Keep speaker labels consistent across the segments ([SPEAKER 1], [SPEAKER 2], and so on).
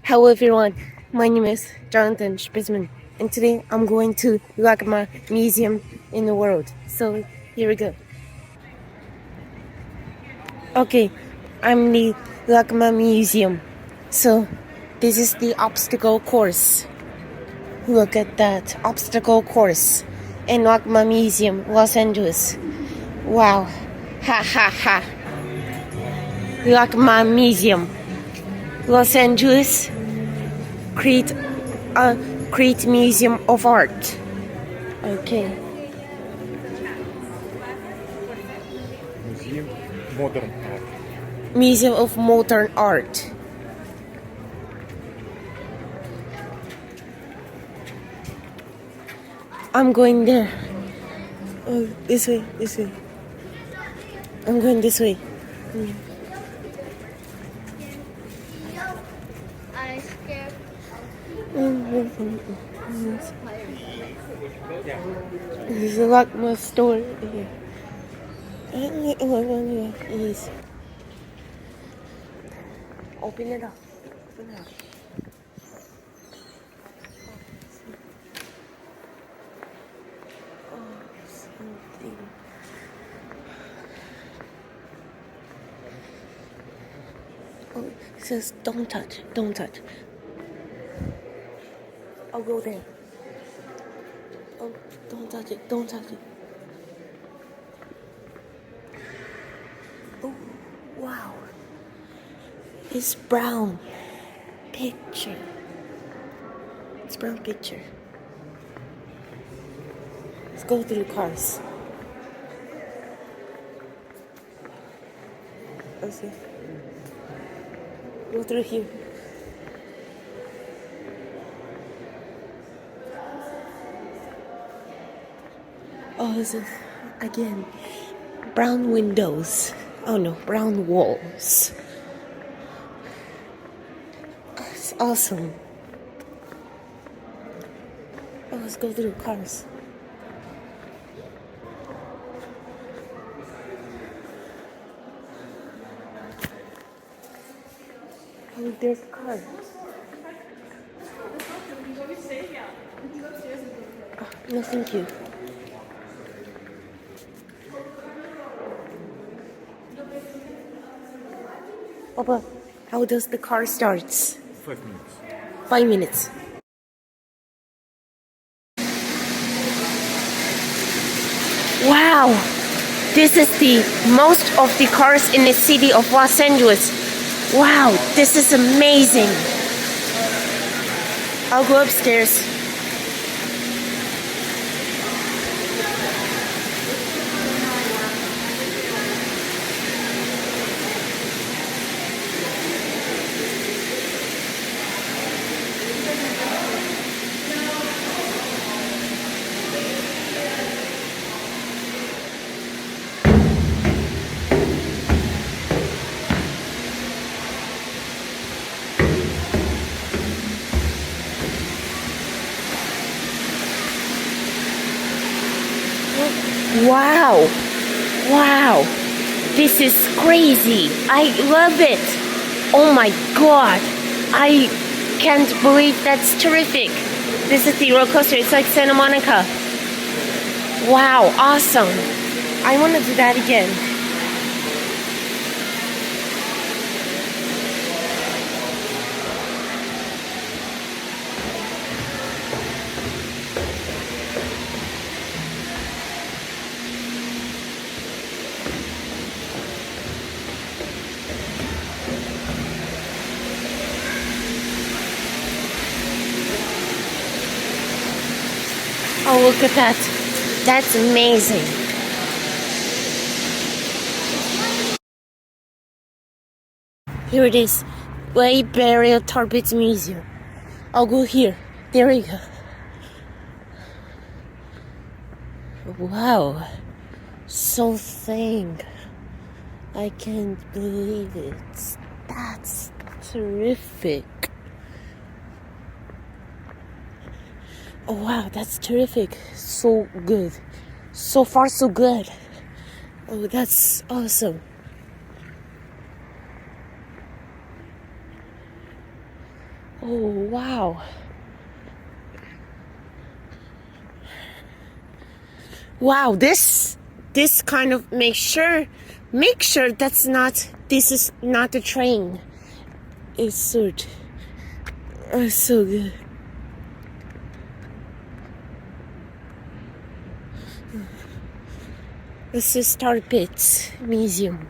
[SPEAKER 1] Hello everyone, my name is Jonathan Spitzman, and today I'm going to LACMA museum in the world. So here we go. Okay, I'm the LACMA museum. So this is the obstacle course. Look at that obstacle course in LACMA Museum, Los Angeles. Wow, ha ha ha. LACMA Museum, Los Angeles. Create a great museum of art. Okay.
[SPEAKER 2] Museum Modern Art.
[SPEAKER 1] Museum of Modern Art. I'm going there. Oh, this way, this way. I'm going this way.
[SPEAKER 3] I scared.
[SPEAKER 1] There's a LACMA store here. Yes. Open it up. Open it up. Something. Oh, it says don't touch, don't touch. I'll go there. Oh, don't touch it, don't touch it. Oh, wow. It's brown picture. It's brown picture. Let's go through the cars. Okay. Go through here. Oh, this is again brown windows. Oh no, brown walls. Oh, it's awesome. Oh, let's go through the cars. Oh, there's a car. Oh, no, thank you. Oh, but how does the car starts?
[SPEAKER 2] 5 minutes.
[SPEAKER 1] 5 minutes. Wow, this is the most of the cars in the city of Los Angeles. Wow, this is amazing. I'll go upstairs. Wow, wow, this is crazy. I love it. Oh my god, I can't believe that's terrific. This is the roller coaster. It's like Santa Monica. Wow, awesome. I want to do that again. Oh, look at that. That's amazing. Here it is. Way Burial Tarpits Museum. I'll go here. There we go. Wow. So thin. I can't believe it. That's terrific. Oh wow, that's terrific. So good. So far, so good. Oh, that's awesome. Oh, wow. Wow, this kind of make sure this is not a train. It's so good. This is Tarpits Museum.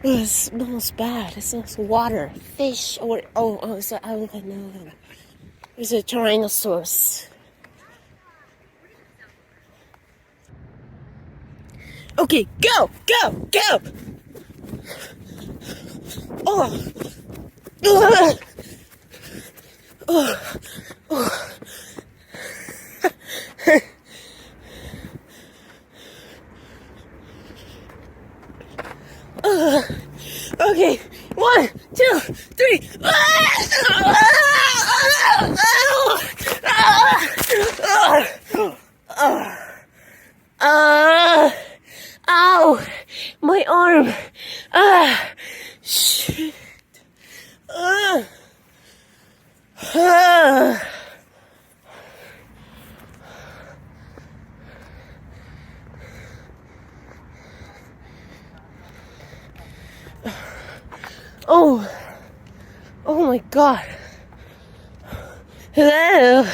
[SPEAKER 1] Oh, it smells bad. It smells water, fish, or so I don't know. There's a Tyrannosaurus. Okay, go. Oh, ugh. Okay, 1, 2, 3. Ow, my arm. Shit. Oh my God. Hello.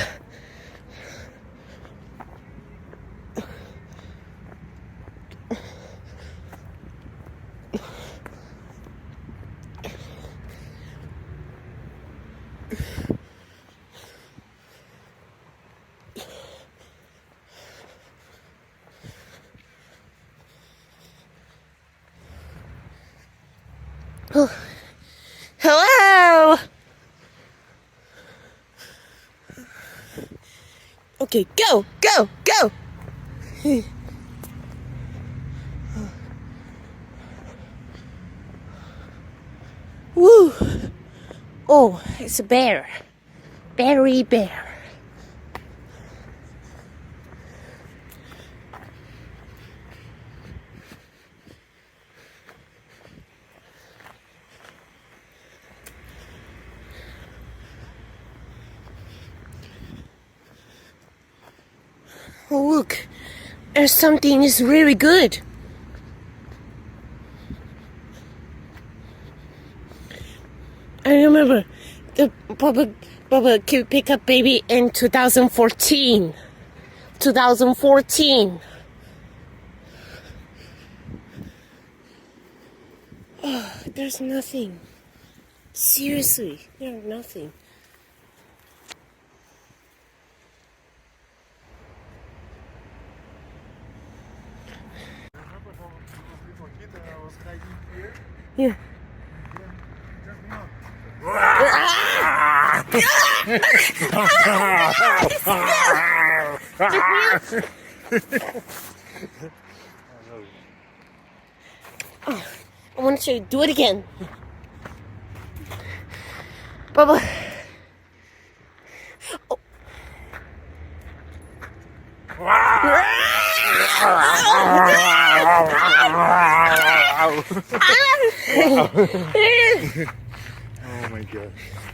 [SPEAKER 1] Hello. Okay, go. Woo. Oh, it's a bear. Berry bear. Oh, look. There's something is really good. I remember the Baba could pick up baby in 2014. 2014. Oh, there's nothing. Seriously, there's nothing. Yeah. Oh, I want to show you. Do it again. Bubba. Oh.
[SPEAKER 2] Oh my God.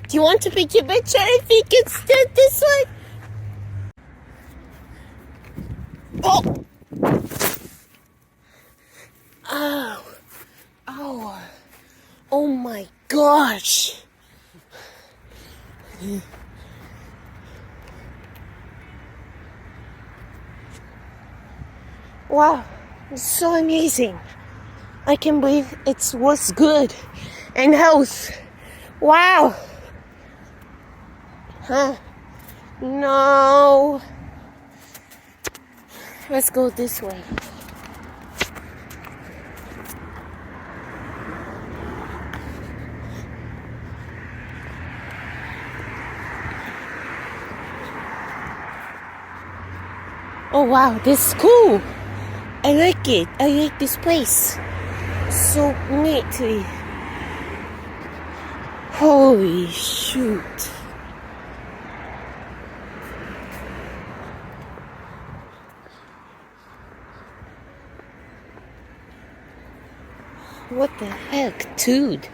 [SPEAKER 1] Do you want to pick your picture if you can stand this way? Oh! Oh! Oh! Oh my gosh! Wow! It's so amazing! I can't believe it was good and health. Wow! Huh? No! Let's go this way. Oh wow, this is cool. I like it. I like this place. So neatly. Holy shoot. What the heck, dude?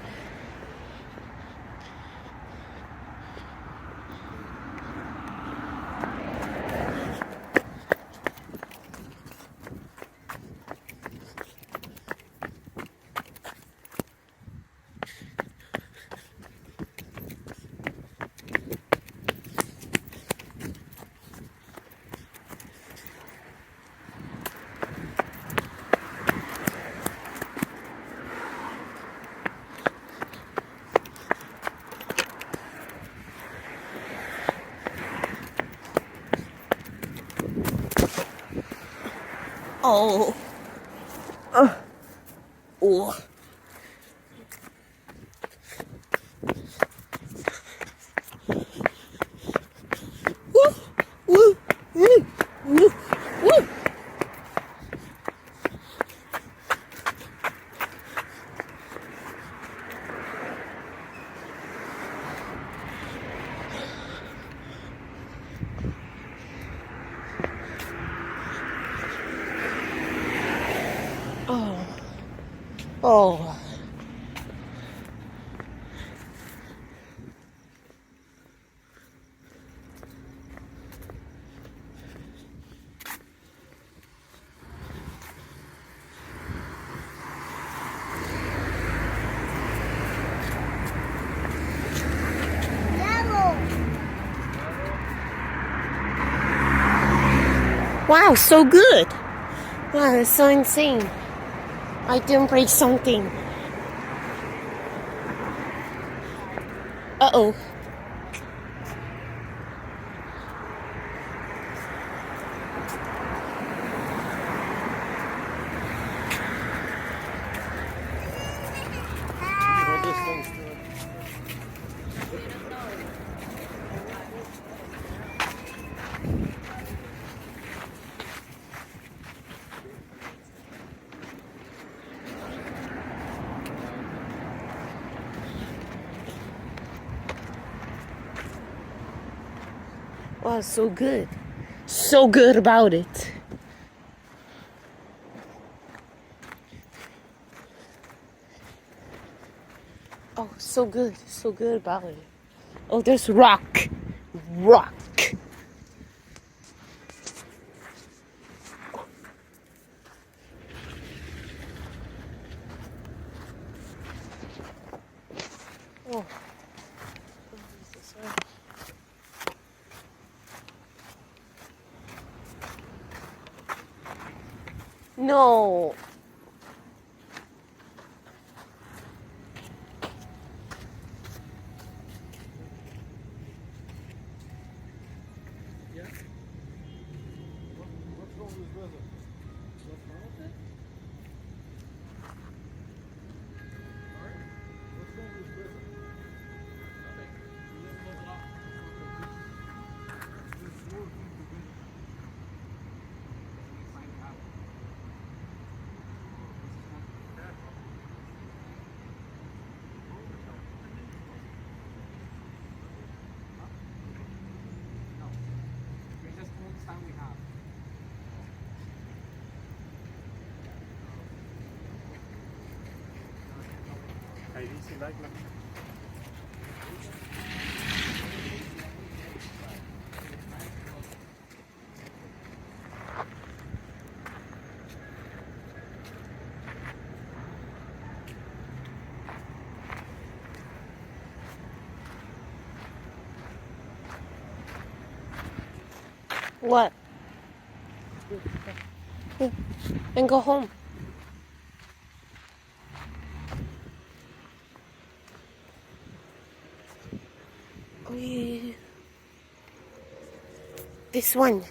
[SPEAKER 1] Oh. Oh. Woo. Woo. Woo. Woo. Woo. Oh. Oh. Wow, so good. Wow, that's so insane. I didn't break something. Uh-oh. Wow, so good. So good about it. Oh, so good. So good about it. Oh, there's rock. Rock. Oh. No.
[SPEAKER 2] What's wrong with weather? What's wrong with it? What's wrong with weather? Ahí dice LACMA.
[SPEAKER 1] What? And go home. Oh, yeah. This one.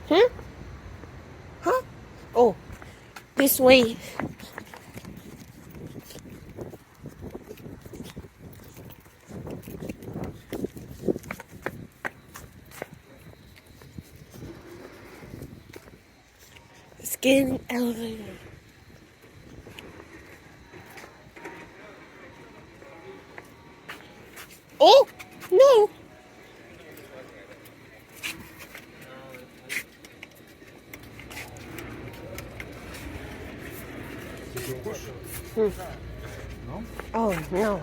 [SPEAKER 1] Huh? Huh? Oh, this way. Let's get in the elevator. No.
[SPEAKER 2] No?
[SPEAKER 1] Oh, no.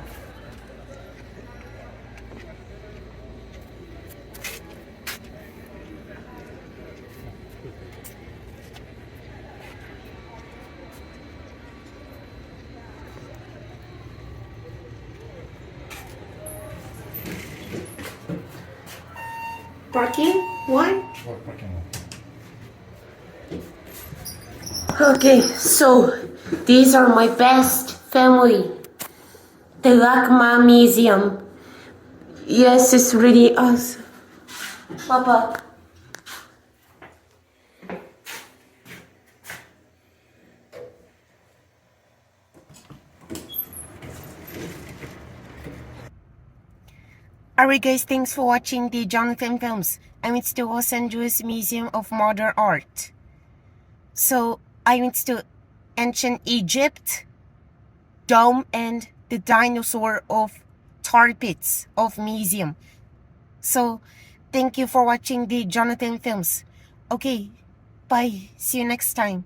[SPEAKER 1] Parking? Why?
[SPEAKER 2] What parking lot?
[SPEAKER 1] Okay, so these are my best family. The LACMA Museum. Yes, it's really awesome. Papa. Alright guys, thanks for watching the Jonathan Films. I'm at the Los Angeles Museum of Modern Art. So, I went to ancient Egypt, dome, and the dinosaur of Tarpits of museum. So, thank you for watching the Jonathan Films. Okay, bye. See you next time.